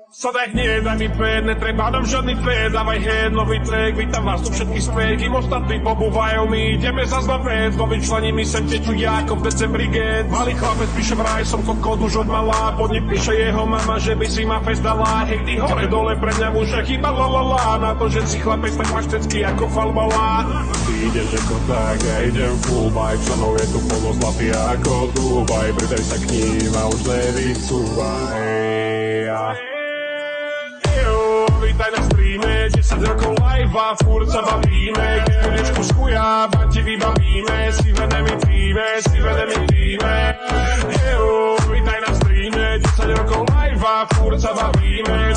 Co tak nie, daj mi ped, netreba nám žiadny ped, dávaj head, nový track, vítam vás tu všetky späť, kým ostatní pobúvajú, my ideme zas na vec, novým členimi sem tečú ako v decembri get. Malý chlapec píše vraj, som kokot už od malá, pod ním píše jeho mama, že by si ma fest dala, hej ty hore dole pre mňa muža, chyba la, na to, že si chlapec tak maštecký ako falbala. Ty ideš ako tak, ja idem full vibe, členov je tu polozlatý ako Dubaj, pridaj sa k ním a už nevysúvaj. Vítaj na streame, 10 rokov live a furt sa bavíme. Keď budečku z chuja, vám ti vybavíme. Svivené mi týme. Vítaj na streame, 10 rokov live a furt sa bavíme.